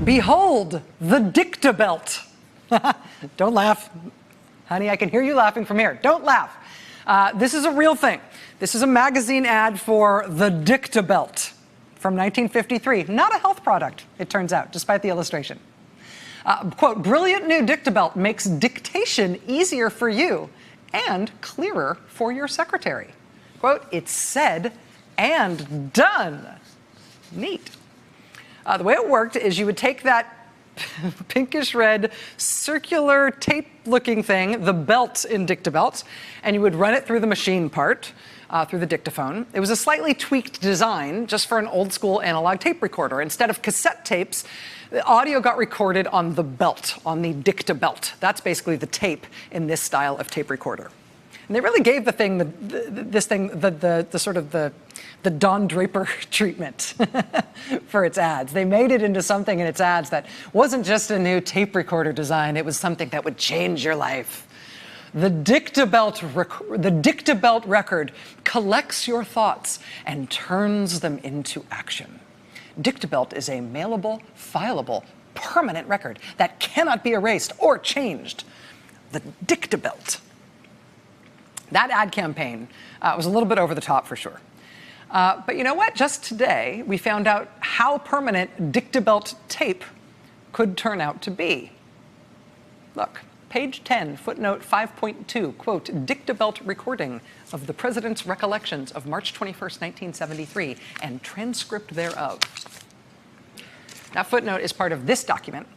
Behold, the Dictabelt. Don't laugh. Honey, I can hear you laughing from here. Don't laugh. This is a real thing. This is a magazine ad for the Dictabelt from 1953. Not a health product, it turns out, despite the illustration. Quote, brilliant new Dictabelt makes dictation easier for you and clearer for your secretary. Quote, it's said and done. Neat. The way it worked is you would take that pinkish red circular tape looking thing, the belt in Dictabelt, and you would run it through the machine part, through the dictaphone. It was a slightly tweaked design just for an old school analog tape recorder. Instead of cassette tapes, the audio got recorded on the belt, on the Dictabelt. That's basically the tape in this style of tape recorder. And they really gave the thing, the Don Draper treatment for its ads. They made it into something in its ads that wasn't just a new tape recorder design, it was something that would change your life. The Dictabelt record collects your thoughts and turns them into action. Dictabelt is a mailable, fileable, permanent record that cannot be erased or changed. The Dictabelt. That ad campaign was a little bit over the top for sure. But you know what? Just today, we found out how permanent Dictabelt tape could turn out to be. Look, page 10, footnote 5.2, quote, Dictabelt recording of the president's recollections of March 21st, 1973, and transcript thereof. That footnote is part of this document,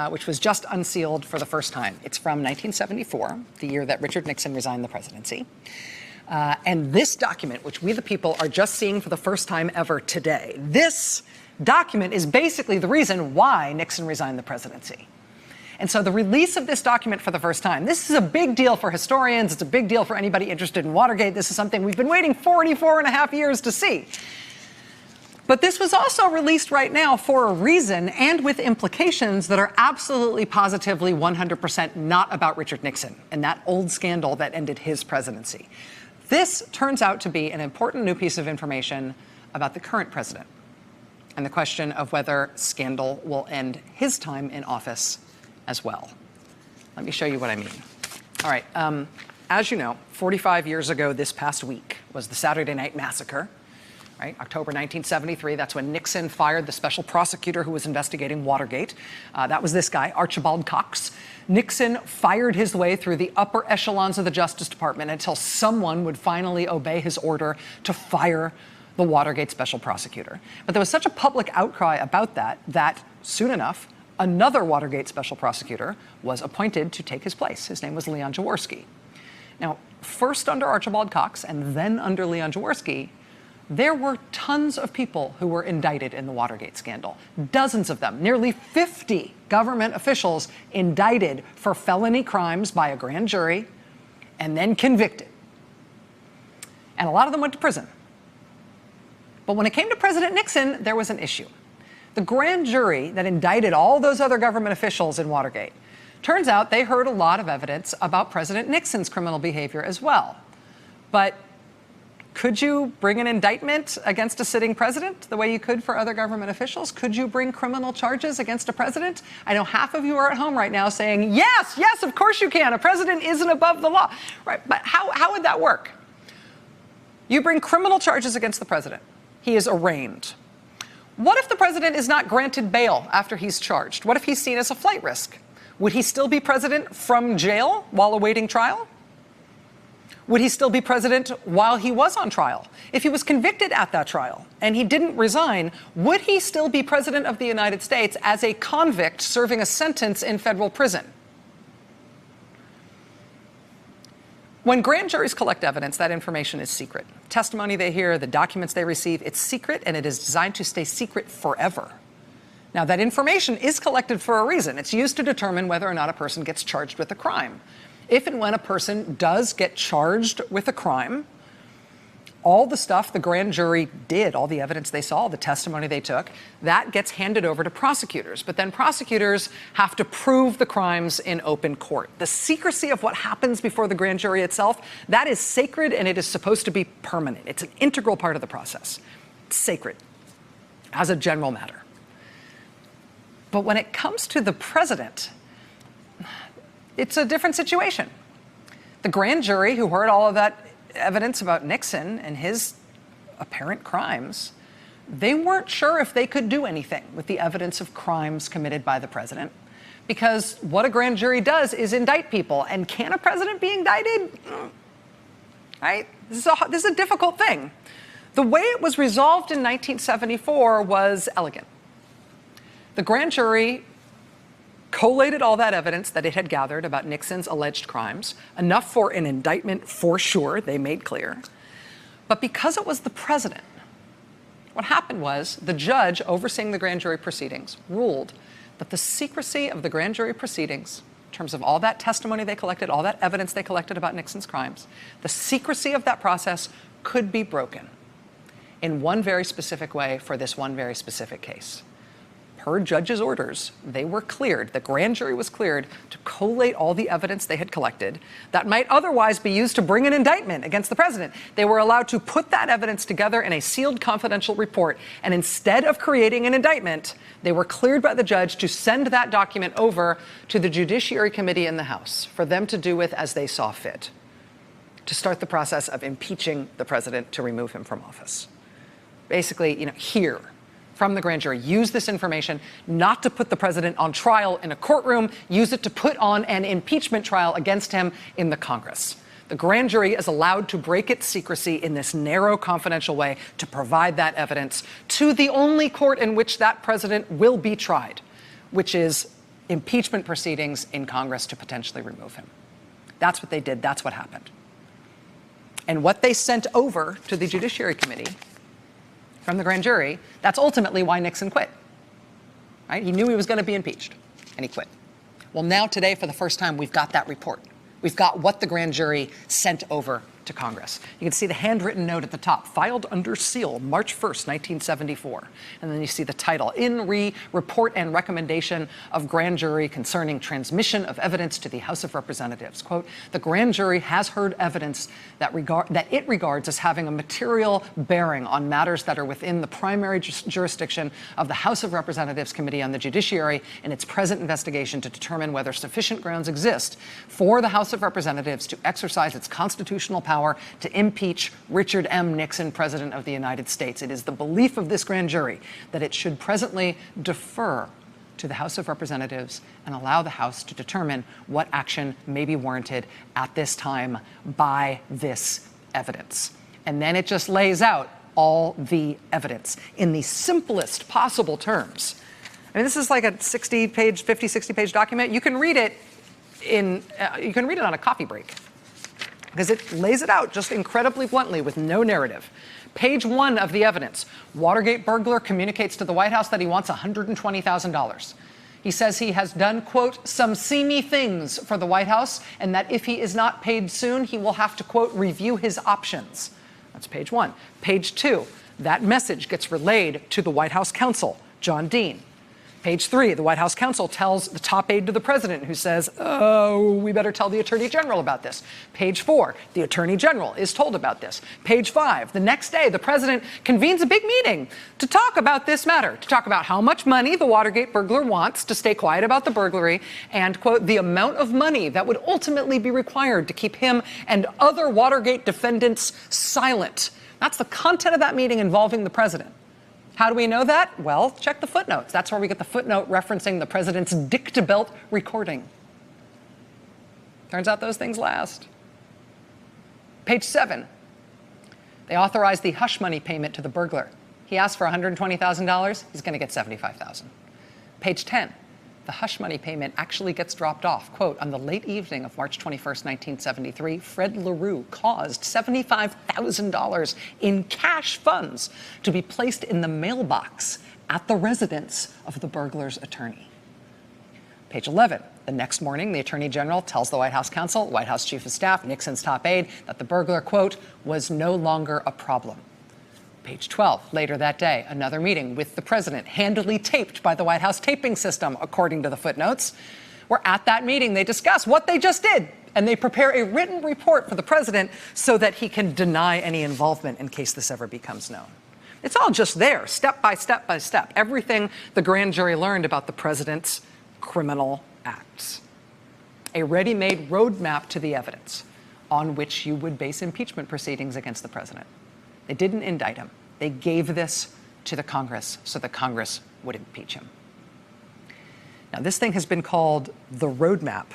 which was just unsealed for the first time. It's from 1974, the year that Richard Nixon resigned the presidency. And this document, which we the people are just seeing for the first time ever today, this document is basically the reason why Nixon resigned the presidency. And so the release of this document for the first time, this is a big deal for historians. It's a big deal for anybody interested in Watergate. This is something we've been waiting 44 and a half years to see. But this was also released right now for a reason and with implications that are absolutely positively 100% not about Richard Nixon and that old scandal that ended his presidency. This turns out to be an important new piece of information about the current president and the question of whether scandal will end his time in office as well. Let me show you what I mean. All right, as you know, 45 years ago this past week was the Saturday Night Massacre. Right, October 1973, that's when Nixon fired the special prosecutor who was investigating Watergate. That was this guy, Archibald Cox. Nixon fired his way through the upper echelons of the Justice Department until someone would finally obey his order to fire the Watergate special prosecutor. But there was such a public outcry about that soon enough, another Watergate special prosecutor was appointed to take his place. His name was Leon Jaworski. Now, first under Archibald Cox and then under Leon Jaworski, there were tons of people who were indicted in the Watergate scandal. Dozens of them, nearly 50 government officials indicted for felony crimes by a grand jury and then convicted. And a lot of them went to prison. But when it came to President Nixon, there was an issue. The grand jury that indicted all those other government officials in Watergate, turns out they heard a lot of evidence about President Nixon's criminal behavior as well. But could you bring an indictment against a sitting president the way you could for other government officials? Could you bring criminal charges against a president? I know half of you are at home right now saying, yes, yes, of course you can. A president isn't above the law. Right? But how would that work? You bring criminal charges against the president. He is arraigned. What if the president is not granted bail after he's charged? What if he's seen as a flight risk? Would he still be president from jail while awaiting trial? Would he still be president while he was on trial? If he was convicted at that trial and he didn't resign, would he still be president of the United States as a convict serving a sentence in federal prison? When grand juries collect evidence, that information is secret. Testimony they hear, the documents they receive, it's secret and it is designed to stay secret forever. Now, that information is collected for a reason. It's used to determine whether or not a person gets charged with a crime. If and when a person does get charged with a crime, all the stuff the grand jury did, all the evidence they saw, the testimony they took, that gets handed over to prosecutors. But then prosecutors have to prove the crimes in open court. The secrecy of what happens before the grand jury itself, that is sacred and it is supposed to be permanent. It's an integral part of the process. It's sacred as a general matter. But when it comes to the president, it's a different situation. The grand jury who heard all of that evidence about Nixon and his apparent crimes, they weren't sure if they could do anything with the evidence of crimes committed by the president, because what a grand jury does is indict people. And can a president be indicted? Right? This is a difficult thing. The way it was resolved in 1974 was elegant. The grand jury collated all that evidence that it had gathered about Nixon's alleged crimes, enough for an indictment for sure, they made clear. But because it was the president, what happened was the judge overseeing the grand jury proceedings ruled that the secrecy of the grand jury proceedings, in terms of all that testimony they collected, all that evidence they collected about Nixon's crimes, the secrecy of that process could be broken in one very specific way for this one very specific case. Per judge's orders, they were cleared, the grand jury was cleared to collate all the evidence they had collected that might otherwise be used to bring an indictment against the president. They were allowed to put that evidence together in a sealed confidential report, and instead of creating an indictment, they were cleared by the judge to send that document over to the Judiciary Committee in the House for them to do with as they saw fit, to start the process of impeaching the president to remove him from office. Basically, hear from the grand jury, use this information not to put the president on trial in a courtroom, use it to put on an impeachment trial against him in the Congress. The grand jury is allowed to break its secrecy in this narrow, confidential way to provide that evidence to the only court in which that president will be tried, which is impeachment proceedings in Congress to potentially remove him. That's what they did. That's what happened. And what they sent over to the Judiciary Committee from the grand jury, that's ultimately why Nixon quit. Right? He knew he was going to be impeached, and he quit. Well, now today, for the first time, we've got that report. We've got what the grand jury sent over to Congress. You can see the handwritten note at the top, filed under seal, March 1st, 1974. And then you see the title, In Re Report and Recommendation of Grand Jury Concerning Transmission of Evidence to the House of Representatives. Quote, the grand jury has heard evidence that it regards as having a material bearing on matters that are within the primary jurisdiction of the House of Representatives Committee on the Judiciary in its present investigation to determine whether sufficient grounds exist for the House of Representatives to exercise its constitutional power to impeach Richard M. Nixon, President of the United States. It is the belief of this grand jury that it should presently defer to the House of Representatives and allow the House to determine what action may be warranted at this time by this evidence. And then it just lays out all the evidence in the simplest possible terms. I mean, this is like a 60-page, 50, 60-page document. You can read it on a coffee break, because it lays it out just incredibly bluntly with no narrative. Page 1 of the evidence, Watergate burglar communicates to the White House that he wants $120,000. He says he has done, quote, some seamy things for the White House, and that if he is not paid soon, he will have to, quote, review his options. That's page 1. Page 2, that message gets relayed to the White House counsel, John Dean. Page 3, the White House counsel tells the top aide to the president, who says, oh, we better tell the Attorney General about this. Page 4, the Attorney General is told about this. Page 5, the next day, the president convenes a big meeting to talk about this matter, to talk about how much money the Watergate burglar wants to stay quiet about the burglary and, quote, the amount of money that would ultimately be required to keep him and other Watergate defendants silent. That's the content of that meeting involving the president. How do we know that? Well, check the footnotes. That's where we get the footnote referencing the president's dictabelt recording. Turns out those things last. Page 7, they authorized the hush money payment to the burglar. He asked for $120,000. He's going to get $75,000. Page 10, the hush money payment actually gets dropped off. Quote, on the late evening of March 21st, 1973, Fred LaRue caused $75,000 in cash funds to be placed in the mailbox at the residence of the burglar's attorney. Page 11, the next morning, the Attorney General tells the White House counsel, White House Chief of Staff, Nixon's top aide, that the burglar, quote, was no longer a problem. Page 12, later that day, another meeting with the president, handily taped by the White House taping system, according to the footnotes, where at that meeting they discuss what they just did, and they prepare a written report for the president so that he can deny any involvement in case this ever becomes known. It's all just there, step by step by step. Everything the grand jury learned about the president's criminal acts. A ready-made roadmap to the evidence on which you would base impeachment proceedings against the president. They didn't indict him. They gave this to the Congress so the Congress would impeach him. Now, this thing has been called the roadmap,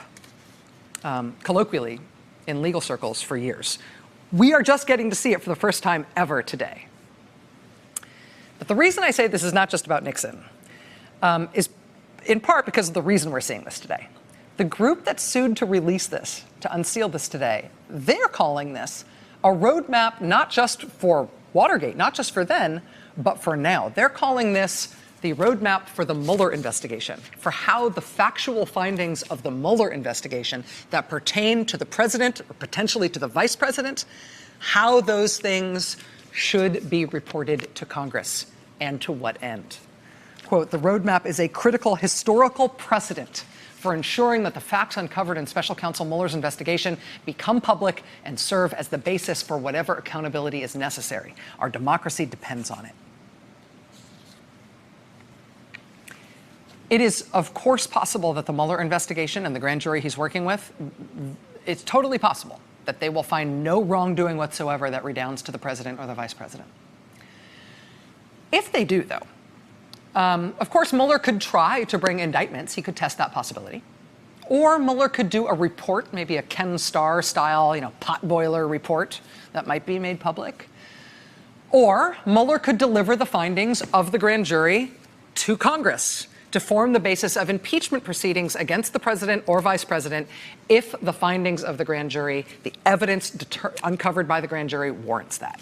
colloquially, in legal circles for years. We are just getting to see it for the first time ever today. But the reason I say this is not just about Nixon is in part because of the reason we're seeing this today. The group that sued to release this, to unseal this today, they're calling this a roadmap not just for Watergate, not just for then, but for now. They're calling this the roadmap for the Mueller investigation, for how the factual findings of the Mueller investigation that pertain to the president or potentially to the vice president, how those things should be reported to Congress and to what end. Quote, the roadmap is a critical historical precedent for ensuring that the facts uncovered in Special Counsel Mueller's investigation become public and serve as the basis for whatever accountability is necessary. Our democracy depends on it. It is, of course, possible that the Mueller investigation and the grand jury he's working with, it's totally possible that they will find no wrongdoing whatsoever that redounds to the president or the vice president. If they do, though, of course, Mueller could try to bring indictments. He could test that possibility. Or Mueller could do a report, maybe a Ken Starr-style, potboiler report that might be made public. Or Mueller could deliver the findings of the grand jury to Congress to form the basis of impeachment proceedings against the president or vice president if the findings of the grand jury, the evidence uncovered by the grand jury warrants that.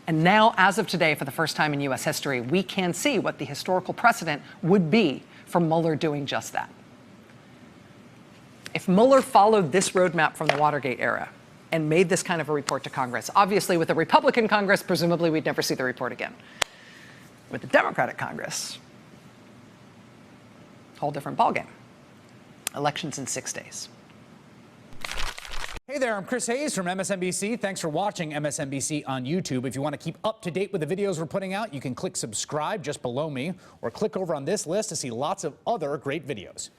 And now, as of today, for the first time in U.S. history, we can see what the historical precedent would be for Mueller doing just that. If Mueller followed this roadmap from the Watergate era and made this kind of a report to Congress, obviously with a Republican Congress, presumably we'd never see the report again. With the Democratic Congress, whole different ballgame. Elections in 6 days. Hey there, I'm Chris Hayes from MSNBC. Thanks for watching MSNBC on YouTube. If you want to keep up to date with the videos we're putting out, you can click subscribe just below me or click over on this list to see lots of other great videos.